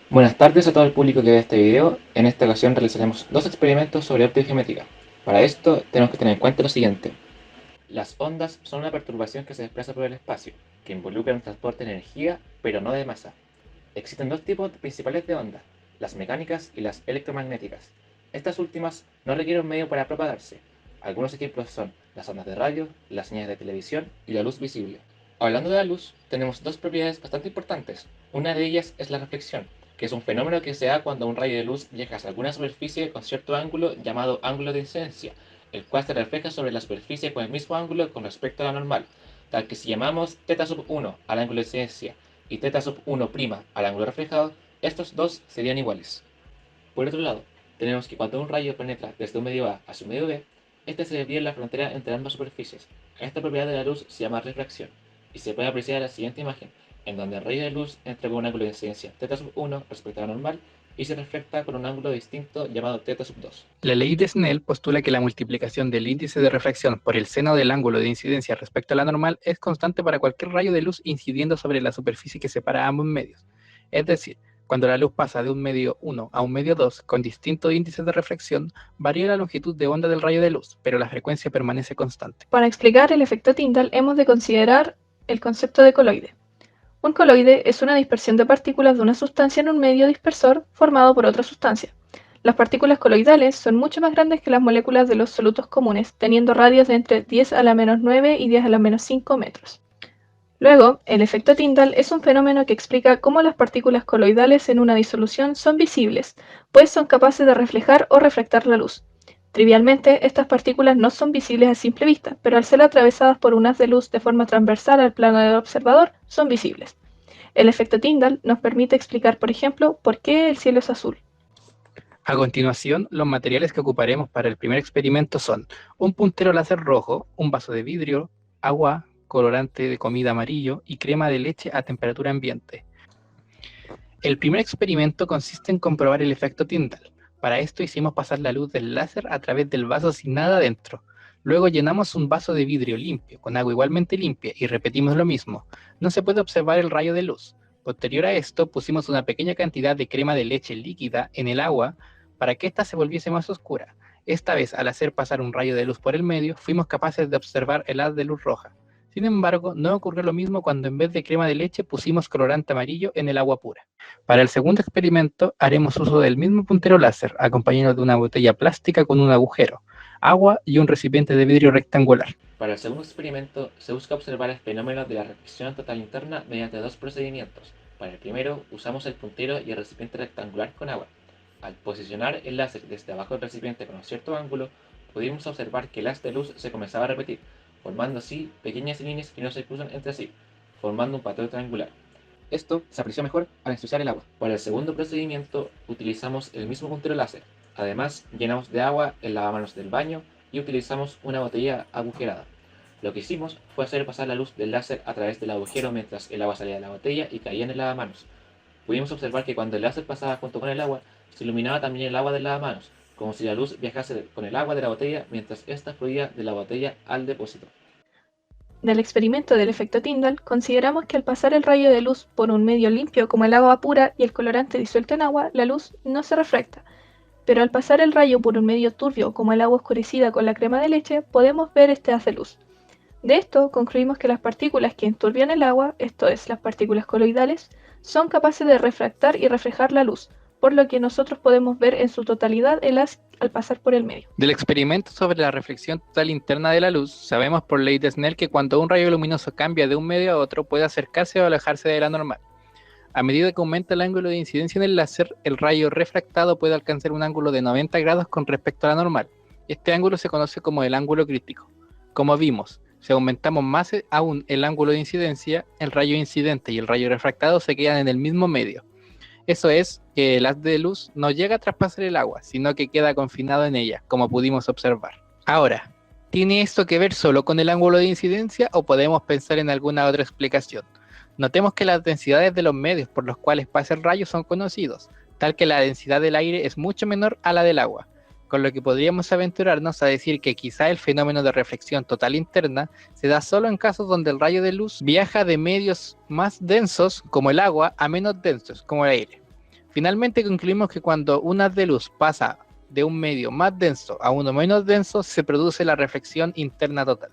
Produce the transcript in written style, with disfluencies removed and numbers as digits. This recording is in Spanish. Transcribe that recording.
Buenas tardes a todo el público que ve este video. En esta ocasión realizaremos dos experimentos sobre optogeometría. Para esto tenemos que tener en cuenta lo siguiente. Las ondas son una perturbación que se desplaza por el espacio, que involucra un transporte de energía, pero no de masa. Existen dos tipos principales de ondas, las mecánicas y las electromagnéticas. Estas últimas no requieren un medio para propagarse. Algunos ejemplos son las ondas de radio, las señales de televisión y la luz visible. Hablando de la luz, tenemos dos propiedades bastante importantes. Una de ellas es la reflexión, que es un fenómeno que se da cuando un rayo de luz viaja hacia alguna superficie con cierto ángulo llamado ángulo de incidencia, el cual se refleja sobre la superficie con el mismo ángulo con respecto a la normal, tal que si llamamos θ1 al ángulo de incidencia y θ1' al ángulo reflejado, estos dos serían iguales. Por otro lado, tenemos que cuando un rayo penetra desde un medio A hacia un medio B, este se desvía en la frontera entre ambas superficies. Esta propiedad de la luz se llama refracción, y se puede apreciar en la siguiente imagen, en donde el rayo de luz entra con un ángulo de incidencia θ1 respecto a la normal y se refleja con un ángulo distinto llamado θ2. La ley de Snell postula que la multiplicación del índice de refracción por el seno del ángulo de incidencia respecto a la normal es constante para cualquier rayo de luz incidiendo sobre la superficie que separa ambos medios. Es decir, cuando la luz pasa de un medio 1 a un medio 2 con distintos índices de refracción, varía la longitud de onda del rayo de luz, pero la frecuencia permanece constante. Para explicar el efecto Tyndall hemos de considerar el concepto de coloide. Un coloide es una dispersión de partículas de una sustancia en un medio dispersor formado por otra sustancia. Las partículas coloidales son mucho más grandes que las moléculas de los solutos comunes, teniendo radios de entre 10 a la menos 9 y 10 a la menos 5 metros. Luego, el efecto Tyndall es un fenómeno que explica cómo las partículas coloidales en una disolución son visibles, pues son capaces de reflejar o refractar la luz. Trivialmente, estas partículas no son visibles a simple vista, pero al ser atravesadas por un haz de luz de forma transversal al plano del observador, son visibles. El efecto Tyndall nos permite explicar, por ejemplo, por qué el cielo es azul. A continuación, los materiales que ocuparemos para el primer experimento son un puntero láser rojo, un vaso de vidrio, agua, colorante de comida amarillo y crema de leche a temperatura ambiente. El primer experimento consiste en comprobar el efecto Tyndall. Para esto hicimos pasar la luz del láser a través del vaso sin nada dentro. Luego llenamos un vaso de vidrio limpio, con agua igualmente limpia, y repetimos lo mismo. No se puede observar el rayo de luz. Posterior a esto, pusimos una pequeña cantidad de crema de leche líquida en el agua para que ésta se volviese más oscura. Esta vez, al hacer pasar un rayo de luz por el medio, fuimos capaces de observar el haz de luz roja. Sin embargo, no ocurrió lo mismo cuando en vez de crema de leche pusimos colorante amarillo en el agua pura. Para el segundo experimento, haremos uso del mismo puntero láser, acompañado de una botella plástica con un agujero, agua y un recipiente de vidrio rectangular. Para el segundo experimento, se busca observar el fenómeno de la reflexión total interna mediante dos procedimientos. Para el primero, usamos el puntero y el recipiente rectangular con agua. Al posicionar el láser desde abajo del recipiente con un cierto ángulo, pudimos observar que el haz de luz se comenzaba a repetir, formando así pequeñas líneas que no se cruzan entre sí, formando un patrón triangular. Esto se apreció mejor al ensuciar el agua. Para el segundo procedimiento, utilizamos el mismo puntero láser. Además, llenamos de agua el lavamanos del baño y utilizamos una botella agujerada. Lo que hicimos fue hacer pasar la luz del láser a través del agujero mientras el agua salía de la botella y caía en el lavamanos. Pudimos observar que cuando el láser pasaba junto con el agua, se iluminaba también el agua del lavamanos, como si la luz viajase con el agua de la botella mientras ésta fluía de la botella al depósito. Del experimento del efecto Tyndall, consideramos que al pasar el rayo de luz por un medio limpio como el agua pura y el colorante disuelto en agua, la luz no se refracta. Pero al pasar el rayo por un medio turbio como el agua oscurecida con la crema de leche, podemos ver este haz de luz. De esto concluimos que las partículas que enturbian el agua, esto es, las partículas coloidales, son capaces de refractar y reflejar la luz, por lo que nosotros podemos ver en su totalidad el haz al pasar por el medio. Del experimento sobre la reflexión total interna de la luz, sabemos por ley de Snell que cuando un rayo luminoso cambia de un medio a otro puede acercarse o alejarse de la normal. A medida que aumenta el ángulo de incidencia en el láser, el rayo refractado puede alcanzar un ángulo de 90 grados con respecto a la normal. Este ángulo se conoce como el ángulo crítico. Como vimos, si aumentamos más aún el ángulo de incidencia, el rayo incidente y el rayo refractado se quedan en el mismo medio. Eso es, que el haz de luz no llega a traspasar el agua, sino que queda confinado en ella, como pudimos observar. Ahora, ¿tiene esto que ver solo con el ángulo de incidencia o podemos pensar en alguna otra explicación? Notemos que las densidades de los medios por los cuales pasa el rayo son conocidos, tal que la densidad del aire es mucho menor a la del agua, con lo que podríamos aventurarnos a decir que quizá el fenómeno de reflexión total interna se da solo en casos donde el rayo de luz viaja de medios más densos como el agua a menos densos como el aire. Finalmente concluimos que cuando un haz de luz pasa de un medio más denso a uno menos denso, se produce la reflexión interna total.